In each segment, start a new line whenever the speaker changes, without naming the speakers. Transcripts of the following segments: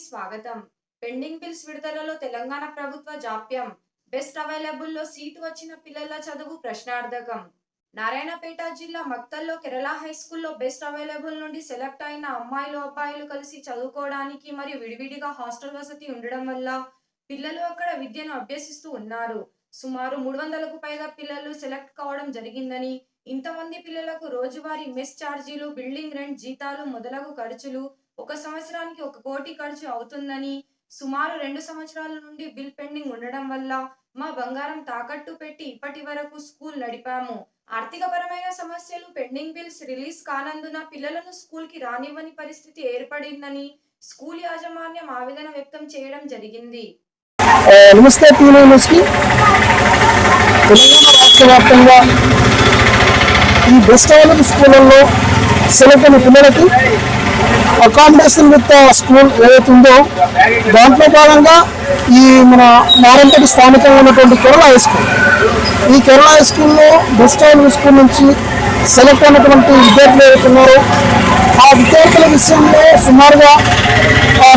స్వాగతం. Pending bills విడుదలలో Telangana ప్రభుత్వ జాప్యం. బెస్ట్ అవైలబుల్లో సీటు వచ్చిన పిల్లల చదువు ప్రశ్నార్థకం. నారాయణపేట జిల్లా మక్తల్లో కేరళ హైస్కూల్లో బెస్ట్ అవైలబుల్ నుండి సెలెక్ట్ అయిన అమ్మాయిలు అబ్బాయిలు కలిసి చదువుకోవడానికి మరియు విడివిడిగా హాస్టల్ వసతి ఉండడం వల్ల పిల్లలు అక్కడ విద్యను అభ్యసిస్తూ ఉన్నారు. సుమారు 300కు పైగా పిల్లలు సెలెక్ట్ కావడం జరిగిందని, ఇంతమంది పిల్లలకు రోజువారీ మెస్ ఛార్జీలు, బిల్డింగ్ రెంట్, జీతాలు మొదలగు ఖర్చులు ఒక సంవత్సరానికి 1 కోటి ఖర్చు అవుతుందని, సుమారు 2 సంవత్సరాల నుండి బిల్ పెండింగ్ ఉండడం వల్ల మా బంగారం తాకట్టు పెట్టి ఇప్పటి వరకు స్కూల్ నడిపాము. ఆర్థికపరమైన సమస్యలు, పెండింగ్ బిల్స్ రిలీజ్ కానందున పిల్లలను స్కూల్ కి రానివ్వని పరిస్థితి ఏర్పడిందని స్కూల్ యాజమాన్యం ఆవేదన వ్యక్తం చేయడం జరిగింది.
నమస్తే తెలంగాణ రాష్ట్ర వ్యాప్తంగా ఈ బెస్ట్ అవైలబుల్ స్కూళ్ళల్లో సెలెక్ట్ అయిన పిల్లలకి అకామిడేషన్ విత్ స్కూల్ ఏదైతే ఉందో దాంట్లో భాగంగా ఈ మన నారాయణపేట స్థానికంగా ఉన్నటువంటి కేరళ హై స్కూల్, ఈ కేరళ హై స్కూల్లో బెస్ట్ అవైలబుల్ స్కూల్ నుంచి సెలెక్ట్ అయినటువంటి విద్యార్థులు ఏవైతే ఉన్నారో ఆ విద్యార్థుల విషయంలో సుమారుగా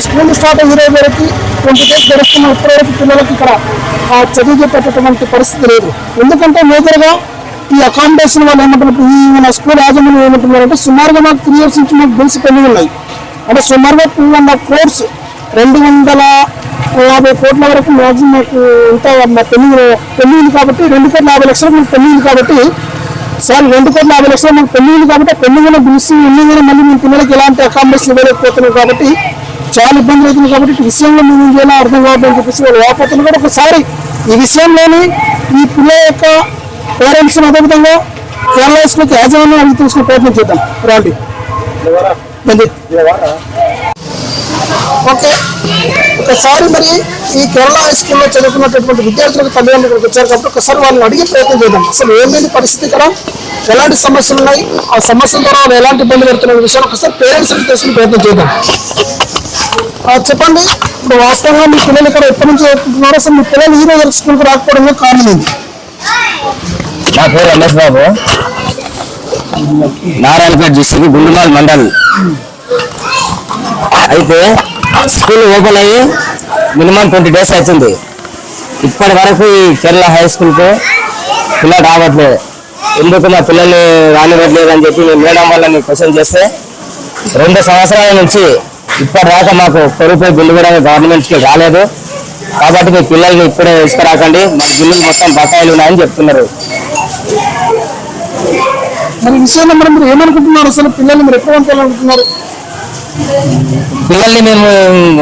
స్కూల్ స్టార్ట్ అయ్యే వరకు 20 days గడుస్తున్న ఇప్పటివరకు పిల్లలకి ఇక్కడ చదువు చెప్పేటటువంటి పరిస్థితి లేదు. ఎందుకంటే మేజర్గా ఈ అకామిడేషన్ వాళ్ళు ఏమంటున్నారు, ఈ మన స్కూల్ యాజమాన్యం ఏమంటున్నారంటే సుమారుగా మాకు 3 years నుంచి మాకు బిల్స్ పెండింగ్ ఉన్నాయి. అంటే సుమారుగా 2.5 crores 250 కోట్ల వరకు మ్యాక్సిమం మాకు ఇంకా పెండింగ్ కాబట్టి 2,50,00,000 మాకు పెండింగ్ కాబట్టి 2,50,00,000 మాకు పెండింగ్ కాబట్టి పెండింగ్ బిల్స్ ఎన్ని మళ్ళీ మేము పిల్లలకి ఎలాంటి అకామిడేషన్ ఇవ్వలేకపోతున్నాం కాబట్టి చాలా ఇబ్బంది అవుతుంది. కాబట్టి ఈ విషయంలో మేము ఏం చేయాలో అర్థం కావద్దని చెప్పేసి వాళ్ళు వాపోతున్నారు. కూడా ఒకసారి ఈ విషయంలోని ఈ పిల్లల యొక్క పేరెంట్స్ అదేవిధంగా కేరళ స్కూల్కి యాజమాన్యం అడిగి తీసుకునే ప్రయత్నం చేద్దాం. రాండి ఓకే. ఒకసారి మరి ఈ కేరళ హై స్కూల్లో చదువుకున్నటువంటి విద్యార్థులకు తల్లిదండ్రులు ఇక్కడికి వచ్చారు కాబట్టి ఒకసారి వాళ్ళని అడిగే ప్రయత్నం చేద్దాం. అసలు ఏమైంది పరిస్థితి, ఇక్కడ ఎలాంటి సమస్యలు ఉన్నాయి, ఆ సమస్యల ద్వారా వాళ్ళు ఎలాంటి ఇబ్బంది పడుతున్న విషయాలు ఒకసారి పేరెంట్స్ తెలుసుకునే ప్రయత్నం చేద్దాం. చెప్పండి, ఇప్పుడు వాస్తవంగా మీ పిల్లలు ఇక్కడ ఎప్పటి నుంచి చదువుకుంటున్నారో, అసలు మీ పిల్లలు ఈ రోజు స్కూల్కి రాకపోవడం కారణం ఏంటి?
నా పేరు రమేష్ బాబు, నారాయణపేట డిస్ట్రిక్ట్ గుండుమాల్ మండల్. అయితే స్కూల్ ఓపెన్ అయ్యి మినిమం 20 days అవుతుంది. ఇప్పటి వరకు ఈ కేరళ హై స్కూల్కు పిల్లలు రావట్లేదు. ఎందుకు మా పిల్లల్ని రానివ్వట్లేదు అని చెప్పి మేము మేడం వాళ్ళని క్వశ్చన్ చేస్తే 2 సంవత్సరాల నుంచి ఇప్పటిదాకా మాకు 1 రూపాయి బిల్లు కూడా గవర్నమెంట్కి రాలేదు. కాబట్టి మీ పిల్లల్ని ఇప్పుడే తీసుకురాకండి, మాకు బిల్లులు మొత్తం బకాయిలు ఉన్నాయని చెప్తున్నారు.
మరి విషయంలో మరి మీరు ఏమనుకుంటున్నారు, అసలు పిల్లల్ని మీరు ఎప్పుడు పంపాలనుకుంటున్నారు?
పిల్లల్ని మేము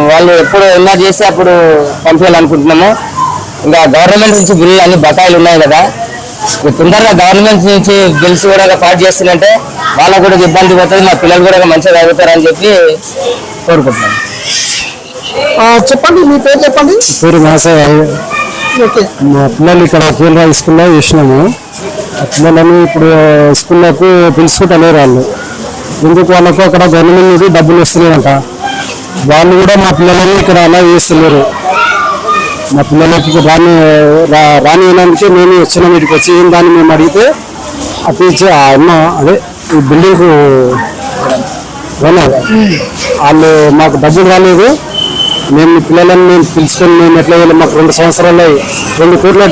వాళ్ళు ఎప్పుడు ఎలా చేస్తే అప్పుడు పంపించాలనుకుంటున్నాము. ఇంకా గవర్నమెంట్ నుంచి బిల్లు అన్ని బకాయిలు ఉన్నాయి కదా, తొందరగా గవర్నమెంట్ నుంచి బిల్స్ కూడా పాస్ చేస్తుందంటే వాళ్ళకు కూడా ఇబ్బంది పోతుంది, మా పిల్లలు కూడా మంచిగా చదువుతారని చెప్పి కోరుకుంటున్నాం.
చెప్పండి, మీ పేరు చెప్పండి.
పేరు మాసయ్య.
ఓకే.
మా పిల్లలు ఇక్కడ కేరళ హై స్కూల్లో చేసినాము. పిల్లలని ఇప్పుడు స్కూల్లోకి పిలుచుకుంటలేరు వాళ్ళు. ఎందుకు వాళ్ళకు అక్కడ గవర్నమెంట్ నుంచి డబ్బులు వస్తున్నాయంట, వాళ్ళు కూడా మా పిల్లలని ఇక్కడ అలా చేస్తున్నారు. మా పిల్లలకి రానినందుకే మేము వచ్చినాం వీటికి వచ్చి. ఏం దాన్ని మేము అడిగితే ఆ టీచర్ అమ్మ అదే ఈ బిల్డింగ్ వాళ్ళు మాకు డబ్బులు రాలేదు, మేము పిల్లలని మేము పిలుచుకొని మేము ఎట్లా వెళ్ళి మాకు 2 సంవత్సరాలు 2 కోట్ల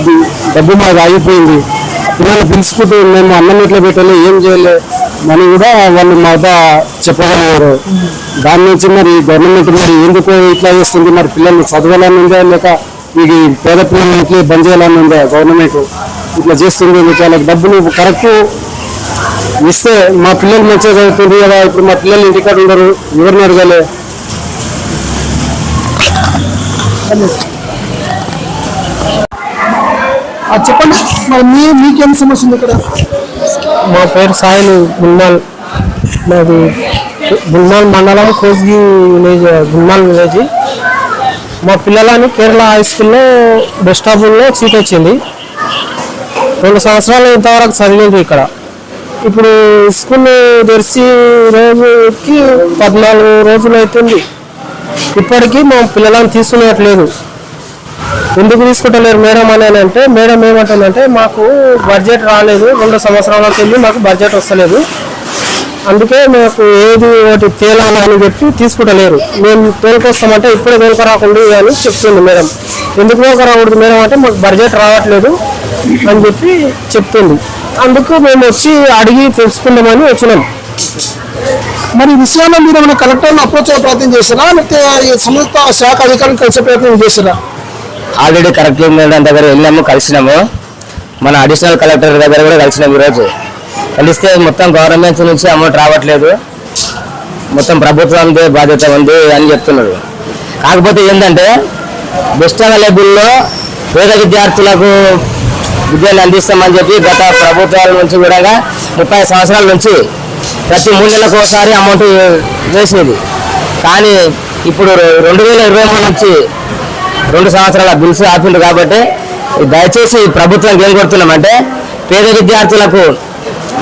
డబ్బు మాకు ఆగిపోయింది. పిల్లలు పిలుచుకుంటూ మేము అన్నం ఎట్లా పెట్టాలి, ఏం చేయాలి అని కూడా వాళ్ళు మాతో చెప్పగలిగారు. దాని నుంచి మరి గవర్నమెంట్ మరి ఎందుకు ఇట్లా చేస్తుంది, మరి పిల్లల్ని చదవాలని ఉందా లేక ఇది పేద పిల్లల్ని ఇట్లా బంద్ చేయాలని ఉందా గవర్నమెంట్ ఇట్లా చేస్తుంది. వాళ్ళకి డబ్బులు కరెక్ట్ ఇస్తే మా పిల్లలు మంచిగా చదువుతుంది కదా. ఇప్పుడు మా పిల్లలు ఇంటికాడ ఉండరు, ఎవరిని అడగాలి?
చెప్పండి, మరి మీకేం సమస్య ఉంది ఇక్కడ?
మా పేరు సాయిలు, గుల్మాల్. మాది గుల్మాల్ మండలం, కోస్గి విలేజ్, గుల్మాల్ విలేజ్. మా పిల్లలని కేరళ హై స్కూల్లో బెస్ట్ ఆఫ్లో సీట్ వచ్చింది. 2 సంవత్సరాలు ఇంతవరకు చదివింది ఇక్కడ. ఇప్పుడు స్కూల్ తెరిచి రోజుకి 14 రోజులు అవుతుంది. ఇప్పటికీ మా పిల్లలను తీసుకునేట్లేదు. ఎందుకు తీసుకుంటలేరు మేడం అని అంటే, మేడం ఏమంటుందంటే మాకు బడ్జెట్ రాలేదు, 2 సంవత్సరాలకు వెళ్ళి మాకు బడ్జెట్ వస్తలేదు, అందుకే మాకు ఏది ఒకటి తేలాలి అని చెప్పి తీసుకుంటలేరు. మేము తోలుకొస్తామంటే ఇప్పుడే తోలుకరాకుండా అని చెప్తుంది మేడం. ఎందుకు తోలుకరాకూడదు మేడం అంటే మాకు బడ్జెట్ రావట్లేదు అని చెప్పి చెప్తుంది. అందుకు మేము వచ్చి అడిగి తెలుసుకుందామని వచ్చినాం.
మరి ఈ విషయంలో మీరు ఏమైనా కలెక్టర్ని అప్రోచ్ అయ్యే ప్రయత్నం చేశారా, లేకపోతే ఈ సంబంధిత శాఖ అధికారులను కలిసే ప్రయత్నం చేశారా?
ఆల్రెడీ కలెక్టర్ మేడం దగ్గర వెళ్ళాము, కలిసినాము. మన అడిషనల్ కలెక్టర్ దగ్గర కూడా కలిసినాము. ఈరోజు కలిస్తే మొత్తం గవర్నమెంట్ నుంచి అమౌంట్ రావట్లేదు, మొత్తం ప్రభుత్వందే బాధ్యత ఉంది అని చెప్తున్నారు. కాకపోతే ఏంటంటే బెస్ట్ అవైలబుల్లో పేద విద్యార్థులకు విద్యను అందిస్తామని చెప్పి గత ప్రభుత్వాల నుంచి కూడా 30 సంవత్సరాల నుంచి ప్రతి 3 నెలలకు ఒకసారి అమౌంట్ వేసేది. కానీ ఇప్పుడు 2023 నుంచి 2 సంవత్సరాల బిల్స్ ఆపిండు. కాబట్టి దయచేసి ప్రభుత్వానికి ఏం కోరుతున్నామంటే పేద విద్యార్థులకు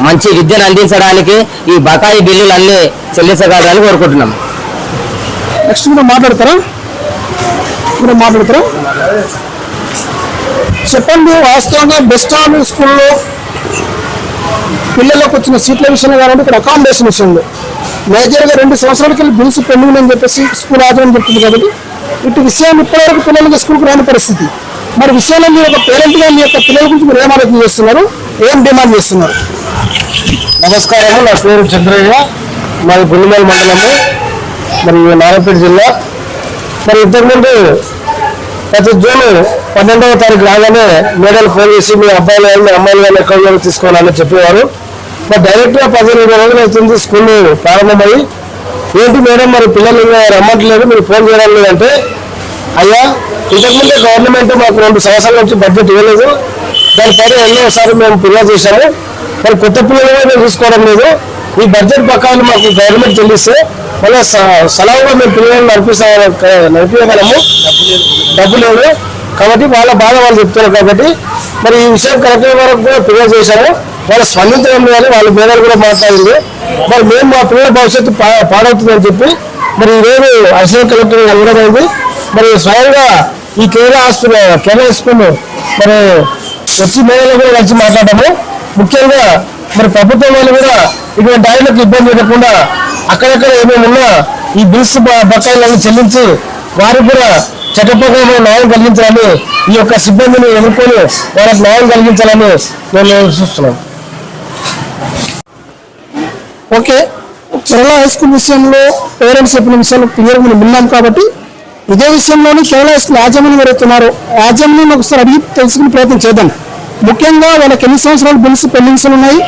మంచి విద్యను అందించడానికి ఈ బకాయి బిల్లులు అన్నీ చెల్లించగలరని కోరుకుంటున్నాం.
నెక్స్ట్ మీరు మాట్లాడతారా? చెప్పండి, వాస్తవంగా బెస్ట్ స్కూల్లో పిల్లలకు వచ్చిన సీట్ల విషయంలో కావాలంటే ఇక్కడ అకామిడేషన్ విషయంలో మేజర్గా 2 సంవత్సరాలకి వెళ్ళి బిల్స్ పెండింగ్ అని చెప్పేసి స్కూల్ ఆధ్వర్యం చెప్తుంది. కాబట్టి ఇటు విషయాన్ని ఇప్పటివరకు పిల్లలకి స్కూల్కి రాని పరిస్థితి. మరి విషయంలో మీరు ఒక పేరెంట్గా మీ యొక్క పిల్లల గురించి మీరు ఏం ఆలోచన చేస్తున్నారు, ఏం డిమాండ్ చేస్తున్నారు?
నమస్కారం, నా పేరు చంద్రయ్య, మాది గుండుమల్ మండలము, మరి నారాయణపేట జిల్లా. మరి ఇంతకుముందు ప్రతి జూన్ 12వ తారీఖు రాగానే మేడలు ఫోన్ చేసి మీ అబ్బాయిలు కానీ అమ్మాయిలు కానీ ఎక్కడ తీసుకోవాలని చెప్పేవారు. మరి డైరెక్ట్గా 15 రోజులు అవుతుంది స్కూల్ ప్రారంభమయ్యి. ఏంటి మేడం మరి పిల్లలు రమ్మట్లేదు, మీరు ఫోన్ చేయడం లేదంటే, అయ్యా ఇంతకుముందే గవర్నమెంట్ మాకు 2 సంవత్సరాల నుంచి బడ్జెట్ ఇవ్వలేదు, దానిపైన ఎన్నోసారి మేము ఫిర్యాదు చేశాము. మరి కొత్త పిల్లలు మేము తీసుకోవడం లేదు, ఈ బడ్జెట్ బకాయిలు మాకు గవర్నమెంట్ చెల్లిస్తే మళ్ళీ సలహాగా మేము పిల్లలను నడిపించగలము, డబ్బు లేదు. కాబట్టి వాళ్ళ బాధ వాళ్ళు చెప్తున్నారు. కాబట్టి మరి ఈ విషయం కలెక్టర్ వరకు కూడా ఫిర్యాదు చేశాము, వాళ్ళు స్పందించడం లేదు, వాళ్ళ పేదలు కూడా మాట్లాడింది. మరి మేము మా పిల్లల భవిష్యత్తు పాడవుతుందని చెప్పి మరి ఈరోజు అడిషనల్ కలెక్టర్ వెళ్ళడమైంది. మరి స్వయంగా ఈ కేరళ స్కూల్ మరి వచ్చి మేడలు కూడా కలిసి మాట్లాడము. ముఖ్యంగా మరి ప్రభుత్వం వాళ్ళు కూడా ఇటువంటి ఆయనకు ఇబ్బంది లేకుండా అక్కడక్కడ ఏమేమి ఉన్నా ఈ బిల్స్ బకాయిలను చెల్లించి వారికి కూడా చట్టప్రకారమైన న్యాయం కలిగించాలని, ఈ యొక్క సిబ్బందిని ఎదుర్కొని వాళ్ళకి న్యాయం కలిగించాలని నేను చూస్తున్నాను.
ఓకే, కేరళ హై స్కూల్ విషయంలో పేరెంట్స్ చెప్పిన విషయాలు క్లియర్గా మనం విన్నాం. కాబట్టి ఇదే విషయంలోని కేరళ హై స్కూల్ యాజమాన్యం ఎవరైతున్నారు యాజమాన్యం ఒకసారి అడిగి తెలుసుకునే ప్రయత్నం చేద్దాం. ముఖ్యంగా వాళ్ళకి ఎన్ని సంవత్సరాలు బిల్స్ పెండింగ్స్ ఉన్నాయి,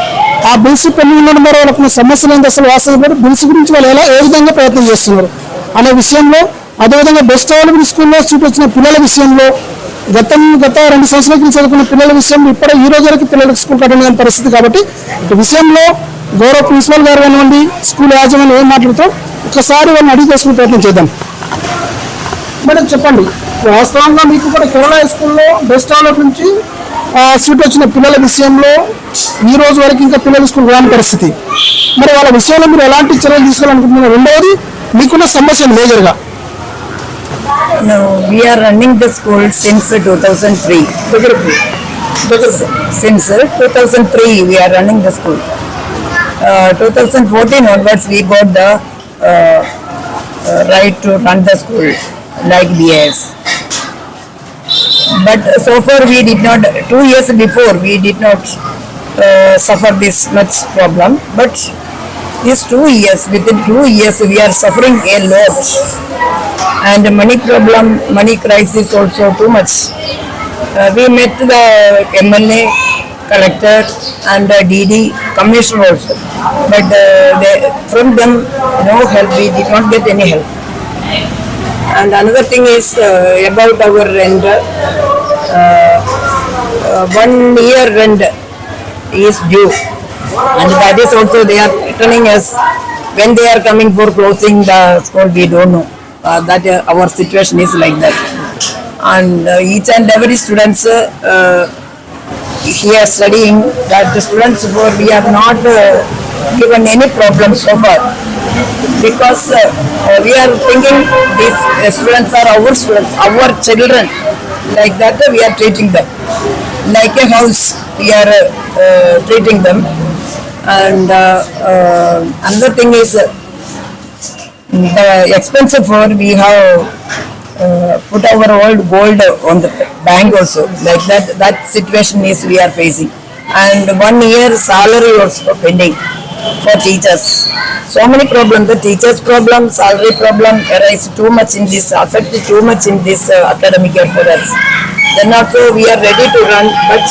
ఆ బిల్స్ పెండింగ్ ఉండడం ద్వారా వాళ్ళకున్న సమస్యలు ఏంటి, అసలు వాస్తవం బిల్స్ గురించి వాళ్ళు ఏ విధంగా ప్రయత్నం చేస్తున్నారు అనే విషయంలో, అదేవిధంగా బెస్ట్ అవైలబుల్ స్కూల్లో సీట్ వచ్చిన పిల్లల విషయంలో గత 2 సంవత్సరాల క్రితం చదువుకున్న పిల్లల విషయంలో ఈ రోజు వరకు పిల్లలకు స్కూల్ కట్టడం పరిస్థితి. కాబట్టి ఈ విషయంలో గౌరవ ప్రిన్సిపల్ గారు కానివ్వండి, స్కూల్ యాజమాన్యం ఏం మాట్లాడుతాం ఒకసారి వాళ్ళని అడిగి చేసుకునే ప్రయత్నం చేద్దాం. మేడం చెప్పండి, వాస్తవంగా మీకు కూడా కేరళ హై స్కూల్లో బెస్ట్ డెవలప్ నుంచి సీట్ వచ్చిన పిల్లల విషయంలో ఈ రోజు వరకు ఇంకా పిల్లల స్కూల్ రాని పరిస్థితి. మరి వాళ్ళ విషయంలో మీరు ఎలాంటి చర్యలు తీసుకోవాలనుకుంటున్నారు? రెండవది మీకున్న సమస్యలు మేజర్గా.
No, we are running the school since 2003. Since 2003 we are running the school. 2014 onwards we got the right to run the school like BS. But so far we did not, 2 years before we did not suffer this much problem. But these 2 years, within 2 years we are suffering a lot. And money problem, money crisis also too much. We met the MLA, collector and DD, commissioner also. But from them no help, we did not get any help. And another thing is about our rent. 1 year rent is due. And that is also they are telling us when they are coming for closing the school, we don't know. That our situation is like that, and each and every students here studying, that the students for we have not given any problem so far, because we are thinking these students are our students, our children, like that we are treating them like a house. We are treating them, And another thing is the expensive for we have put our old gold on the bank also. Like that situation is we are facing. And 1 year salary also pending for teachers. So many problems. The teachers problem, salary problem arise too much in this, affected too much in this academic year for us. Then also we are ready to run, but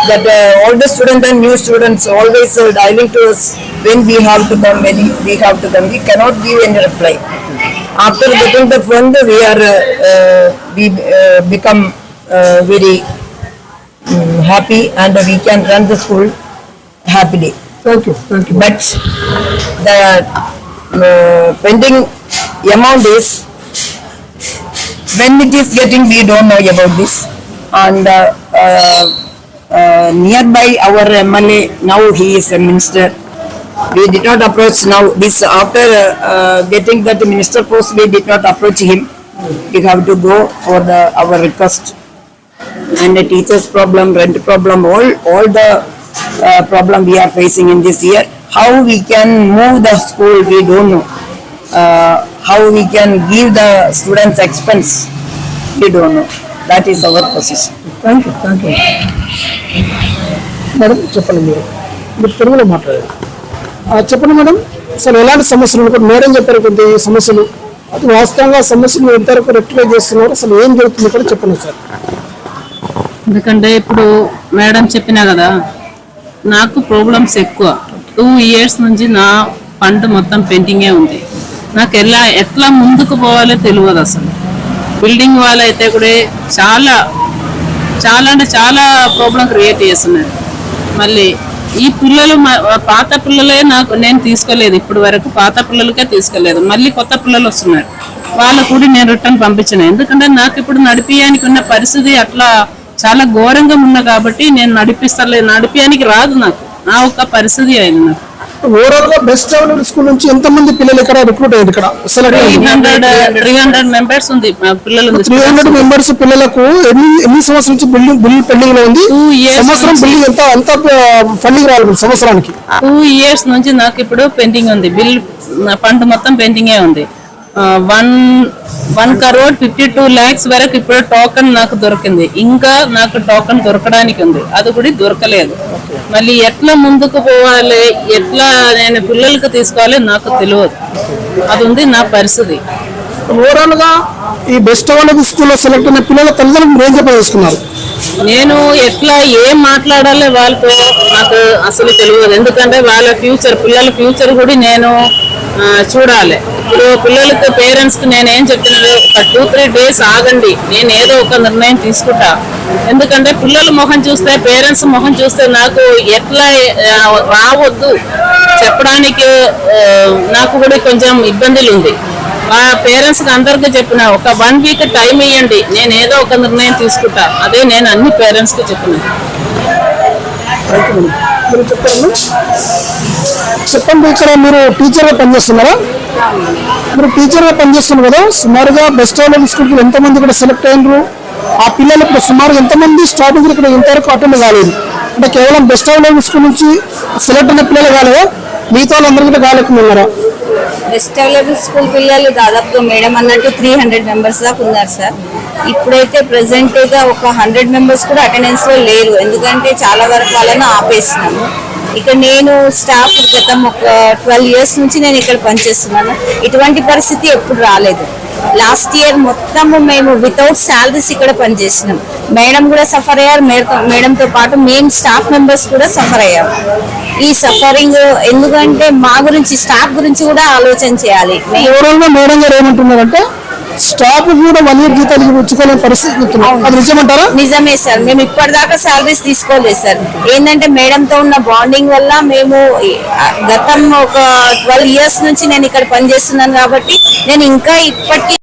that all the students and new students always diving to us when we have to come, we have to come. We cannot give any reply. After getting the fund, we become very happy and we can run the school happily.
Thank you.
But the pending amount is, when it is getting, we don't know about this. And nearby our MLA, now he is a minister. We did not approach now. This after getting that minister post, we did not approach him. We have to go for our request. And the teachers problem, rent problem, all the problem we are facing in this year. How we can move the school, we don't know. How we can give the students expense, we don't know. That is our position.
Thank you. Madam చెప్పండి, మీరు తెలుగులో మాట్లాడారు. చెప్పండి madam, అసలు ఎలాంటి సమస్యలు ఉన్నాయి? Madam చెప్పారు కొంత ఈ సమస్యలు, అది వాస్తవంగా సమస్యలు ఎంతవరకు రెక్టిఫై చేస్తున్నారు, అసలు ఏం జరుగుతుంది కూడా చెప్పండి సార్.
ఎందుకంటే ఇప్పుడు మేడం చెప్పినా కదా, నాకు ప్రాబ్లమ్స్ ఎక్కువ. 2 years నుంచి నా ఫండ్ మొత్తం పెండింగే ఉంది. నాకు ఎట్లా ముందుకు పోవాలో తెలియదు అసలు. బిల్డింగ్ వాళ్ళైతే కూడా చాలా అంటే చాలా ప్రాబ్లం క్రియేట్ చేస్తున్నారు. మళ్ళీ ఈ పిల్లలు పాత పిల్లలే నేను తీసుకోలేదు ఇప్పటి వరకు, పాత పిల్లలకే తీసుకోలేదు. మళ్ళీ కొత్త పిల్లలు వస్తున్నారు, వాళ్ళకు కూడా నేను రిటర్న్ పంపించిన. ఎందుకంటే నాకు ఇప్పుడు నడిపియానికి ఉన్న పరిస్థితి అట్లా చాలా ఘోరంగా ఉన్నా కాబట్టి నేను నడిపియానికి రాదు. నాకు నా ఒక పరిస్థితి అయింది. నాకు
ఓవరాల్ గా బెస్ట్ అవైలబుల్ స్కూల్ నుంచి ఎంత మంది పిల్లలు ఇక్కడ రిక్రూట్ అయ్యారు? ఇక్కడ
300 మెంబర్స్ ఉంది పిల్లలు.
300 మెంబర్స్ పిల్లలకు ఎన్ని సంవత్సరం నుంచి బిల్ పెండింగ్ లో ఉంది? సంవత్సరం బిల్డింగ్ ఎంత ఫండింగ్ రావాలి సంవత్సరానికి?
2 years నుంచి నాకు ఇప్పుడు పెండింగ్ ఉంది. బిల్ ఫండ్ మొత్తం పెండింగే ఉంది. 1,52 lakhs వరకు ఇప్పుడు టోకన్ నాకు దొరికింది. ఇంకా నాకు టోకన్ దొరకడానికి ఉంది, అది కూడా దొరకలేదు. మళ్ళీ ఎట్లా ముందుకు పోవాలి, ఎట్లా నేను పిల్లలకి తీసుకోవాలి నాకు తెలియదు. అది ఉంది నా పరిస్థితి.
ఓవరాల్ గా ఈ బెస్ట్ అవైలబుల్ స్కూల్లో సెలెక్ట్ అయిన పిల్లల తల్లిదండ్రులు ఏం చెప్పదలుచుకున్నారు?
నేను ఎట్లా ఏం మాట్లాడాలి వాళ్ళతో నాకు అసలు తెలియదు. ఎందుకంటే వాళ్ళ ఫ్యూచర్, పిల్లల ఫ్యూచర్ కూడా నేను చూడాలి. ఇప్పుడు పిల్లలకి పేరెంట్స్ కి నేను ఏం చెప్తున్నాను, ఒక 2-3 days ఆగండి, నేను ఏదో ఒక నిర్ణయం తీసుకుంటా. ఎందుకంటే పిల్లల మొహం చూస్తే, పేరెంట్స్ మొహం చూస్తే నాకు ఎట్లా రావద్దు చెప్పడానికి నాకు కూడా కొంచెం ఇబ్బందులు ఉంది. మా పేరెంట్స్ కి అందరికీ చెప్పిన, ఒక 1 week టైం ఇవ్వండి, నేను ఏదో ఒక నిర్ణయం తీసుకుంటా. అదే నేను అన్ని పేరెంట్స్ కి చెప్పిన.
చెప్పండి, ఇక్కడ మీరు టీచర్ గా పనిచేస్తున్నారా? మీరు టీచర్ గా పనిచేస్తున్నారు కదా, సుమారుగా బెస్ట్ అవైలబుల్ స్కూల్ ఎంతమంది ఇక్కడ సెలెక్ట్ అయినారు? ఆ పిల్లలు ఇప్పుడు సుమారుగా ఎంతమంది స్టార్టింగ్ ఇక్కడ ఇంతవరకు అటెండ్ కాలేదు? అంటే కేవలం బెస్ట్ అవైలబుల్ స్కూల్ నుంచి సెలెక్ట్ అయిన పిల్లలు కాలేదా, మిగతా వాళ్ళందరూ కూడా కాలేకున్నారా?
బెస్ట్ అవైలబుల్ స్కూల్ పిల్లలు దాదాపు మేడం అన్నట్టు 300 members దాకా ఉన్నారు సార్. ఇప్పుడైతే ప్రెసెంట్ గా ఒక 100 members కూడా అటెండెన్స్ లో లేరు. ఎందుకంటే చాలా వరకు వాళ్ళని ఆపేసినాము. ఇక్కడ నేను స్టాఫ్ గతం ఒక 12 years నుంచి నేను ఇక్కడ పనిచేస్తున్నాను. ఇటువంటి పరిస్థితి ఎప్పుడు రాలేదు. లాస్ట్ ఇయర్ మొత్తము మేము వితౌట్ శాలరీస్ ఇక్కడ పనిచేసినాం. మేడం కూడా సఫర్ అయ్యారు, మేడంతో పాటు మేము స్టాఫ్ మెంబర్స్ కూడా సఫర్ అయ్యాము. ఈ సఫరింగ్ ఎందుకంటే మా గురించి, స్టాఫ్ గురించి కూడా ఆలోచన చేయాలి.
మేడం గారు ఏమంటున్నారంటే స్టాఫ్ కూడా 1 year జీతాలు ఇచ్చుకోలేని పరిస్థితి, అది నిజమంటారా?
నిజమే సార్, మేము ఇప్పటిదాకా సాలరీస్ తీసుకోలేదు సార్. ఏంటంటే మేడంతో ఉన్న బాండింగ్ వల్ల మేము గతం ఒక 12 years నుంచి నేను ఇక్కడ పనిచేస్తున్నాను కాబట్టి నేను ఇంకా ఇప్పటికీ